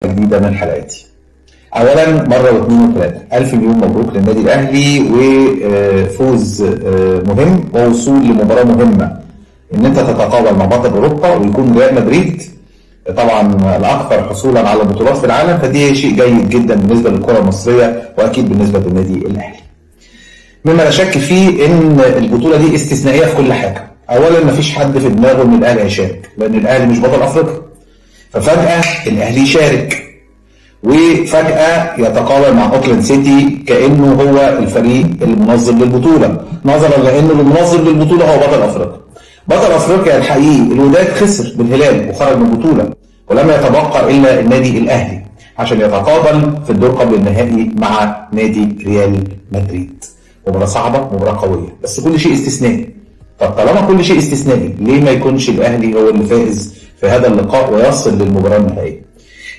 جديدة من حلقاتي. أولا مرة واثنين وثلاثة، ألف مليون مبروك للنادي الأهلي وفوز مهم ووصول لمباراة مهمة. إن أنت تتقابل مع بطل أوروبا ويكون ريال مدريد طبعا الأكثر حصولا على بطولات في العالم، فدي شيء جيد جدا بالنسبة للكرة المصرية وأكيد بالنسبة للنادي الأهلي. مما لا شك فيه إن البطولة دي استثنائية في كل حاجة. أولا مفيش حد في دماغه إن الأهلي هيشارك، لأن الأهلي مش بطل أفريقيا. ففجأة الأهلي يشارك وفجأة يتقابل مع أوكلاند سيتي كأنه هو الفريق المنظم للبطولة، نظرا لأنه المنظم للبطولة هو بطل أفريقيا. بطل أفريقيا الحقيقي الوداد خسر بالهلال وخرج من البطولة، ولم يتبقى إلا النادي الأهلي عشان يتقابل في الدور قبل النهائي مع نادي ريال مدريد. مباراة صعبة، مباراة قوية، بس كل شيء استثنائي. طب طالما كل شيء استثنائي، ليه ما يكونش الأهلي هو اللي فائز في هذا اللقاء ويصل للمباراة النهائية؟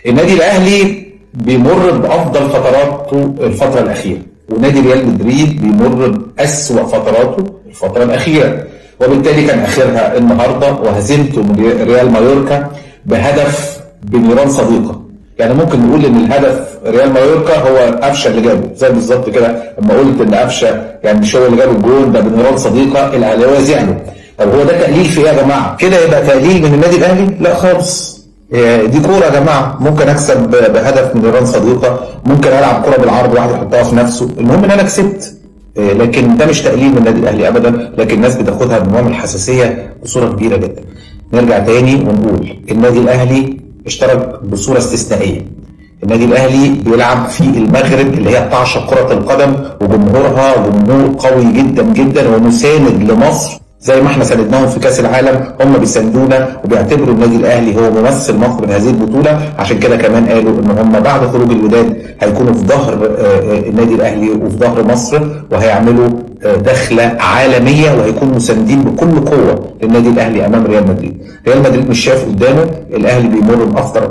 النادي الأهلي بيمر بأفضل فتراته الفترة الأخيرة، ونادي ريال مدريد بيمر بأسوأ فتراته الفترة الأخيرة، وبالتالي كان آخرها النهاردة وهزيمته من ريال مايوركا بهدف بنيران صديقة. يعني ممكن نقول إن الهدف ريال مايوركا هو قفشة اللي جابه، زي بالظبط كده لما قلت إن قفشة يعني مش هو اللي جاب الجول، ده بنيران صديقة الأهلاوية زعلوا. طب هو ده تقليل في إيه يا جماعة؟ كده يبقى تقليل من النادي الأهلي؟ لا خالص. دي كورة يا جماعة، ممكن أكسب بهدف من نيران صديقة، ممكن ألعب كورة بالعرض واحد يحطها في نفسه، المهم إن أنا كسبت. لكن ده مش تقليل من النادي الأهلي أبدا، لكن الناس بتاخدها بنوع من الحساسية بصورة كبيرة جدا. نرجع تاني ونقول النادي الأهلي اشترك بصورة استثنائية. النادي الأهلي بيلعب في المغرب اللي هي بتعشق كرة القدم، وجمهورها جمهور قوي جدا جدا ومساند لمصر زي ما احنا ساندناهم في كاس العالم، هم بيساندونا وبيعتبروا النادي الاهلي هو ممثل مصر من هذه البطوله. عشان كده كمان قالوا ان هم بعد خروج الوداد هيكونوا في ظهر النادي الاهلي وفي ظهر مصر، وهيعملوا دخله عالميه وهيكونوا مساندين بكل قوه للنادي الاهلي امام ريال مدريد. ريال مدريد مش شايف قدامه، الاهلي بيمر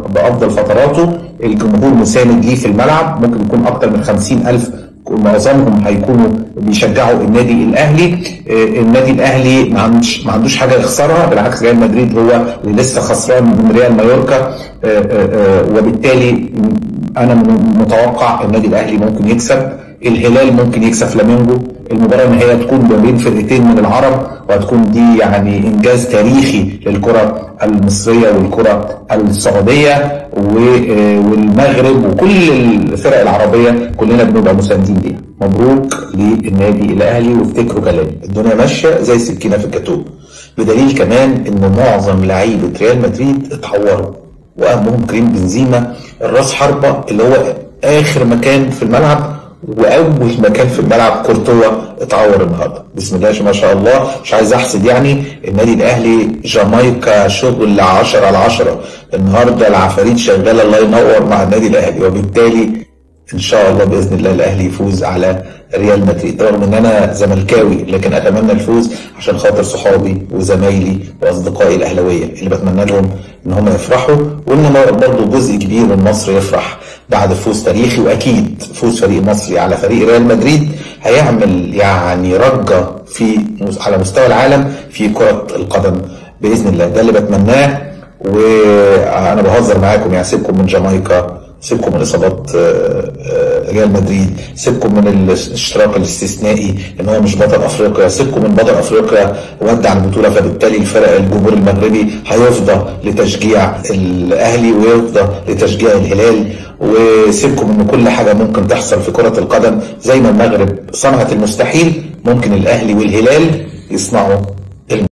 بافضل فتراته، الجمهور مساند ليه في الملعب، ممكن يكون اكتر من 50,000 معظمهم هيكونوا بيشجعوا النادي الاهلي. النادي الاهلي ما عندوش حاجه يخسرها، بالعكس ريال مدريد هو اللي لسه خسران من ريال مايوركا، وبالتالي انا متوقع النادي الاهلي ممكن يكسب، الهلال ممكن يكسب فلامينجو. المباراه النهائيه تكون ما بين فرقتين من العرب، وهتكون دي يعني انجاز تاريخي للكره المصريه والكره السعوديه والمغرب وكل الفرق العربيه، كلنا بنبقى مساندين ليها. مبروك للنادي الاهلي، وافتكروا كلامي، الدنيا ماشيه زي سكينه في الجاتوه، بدليل كمان ان معظم لعيبه ريال مدريد اتعوروا، واهمهم كريم بنزيما الراس حربه اللي هو اخر مكان في الملعب، واول مكان في الملعب كورتوا اتعور النهارده. بسم الله ما شاء الله، مش عايز احسد يعني، النادي الاهلي جامايكا شغل 10/10 النهارده، العفاريت شغاله الله ينور مع النادي الاهلي، وبالتالي ان شاء الله باذن الله الاهلي يفوز على ريال مدريد، رغم ان انا زملكاوي لكن اتمنى الفوز عشان خاطر صحابي وزمايلي واصدقائي الاهلاويه اللي بتمنى لهم ان هم يفرحوا، وان برضه جزء كبير من مصر يفرح بعد فوز تاريخي. واكيد فوز فريق مصري على فريق ريال مدريد هيعمل يعني رجه على مستوى العالم في كره القدم باذن الله، ده اللي بتمناه. وانا بهزر معاكم يعني، سيبكم من جامايكا، سيبكم من اصابات ريال مدريد، سيبكم من الاشتراك الاستثنائي ان هو مش بطل افريقيا، سيبكم من بطل افريقيا ودع البطوله، فبالتالي الفرق الجمهور المغربي هيفضى لتشجيع الاهلي ويفضى لتشجيع الهلال، وسيبكم ان كل حاجه ممكن تحصل في كره القدم زي ما المغرب صنعت المستحيل، ممكن الاهلي والهلال يصنعوا